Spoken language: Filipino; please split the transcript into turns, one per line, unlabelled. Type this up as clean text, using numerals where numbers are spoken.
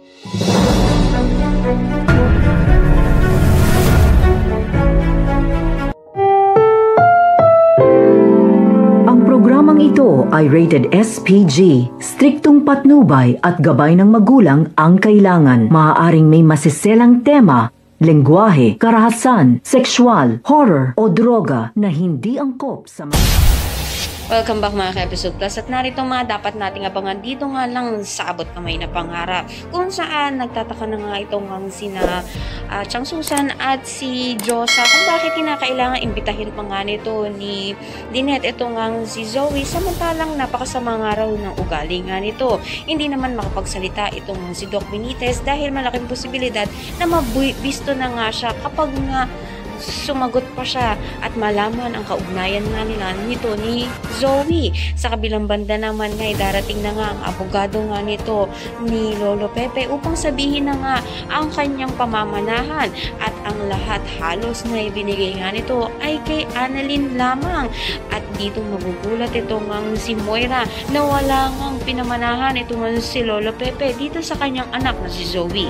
Ang programang ito ay rated SPG. Striktong patnubay at gabay ng magulang ang kailangan. Maaaring may masiselang tema, lengguwahe, karahasan, sexual, horror o droga na hindi angkop sa
Welcome back mga ka-Episode Plus at narito mga dapat nating abangan dito nga lang sa Abot Kamay na Pangarap, kung saan nagtataka na nga itong sina Chang Susan at si Josa kung bakit kinakailangan imbitahin pa nga nito ni Lynette itong si Zoe, samantalang napakasama nga raw ng ugali nga nito. Hindi naman makapagsalita itong si Doc Benitez dahil malaking posibilidad na mabisto na nga siya kapag nga sumagot pa siya at malaman ang kaugnayan nga nila nito ni Zoe. Sa kabilang banda naman nga darating na nga ang abogado nga nito ni Lolo Pepe upang sabihin na nga ang kanyang pamamanahan at ang lahat halos na ibinigay nga nito ay kay Annalyn lamang. At dito magugulat itong si Moira na wala ngang pinamanahan itong si Lolo Pepe dito sa kanyang anak na si Zoe.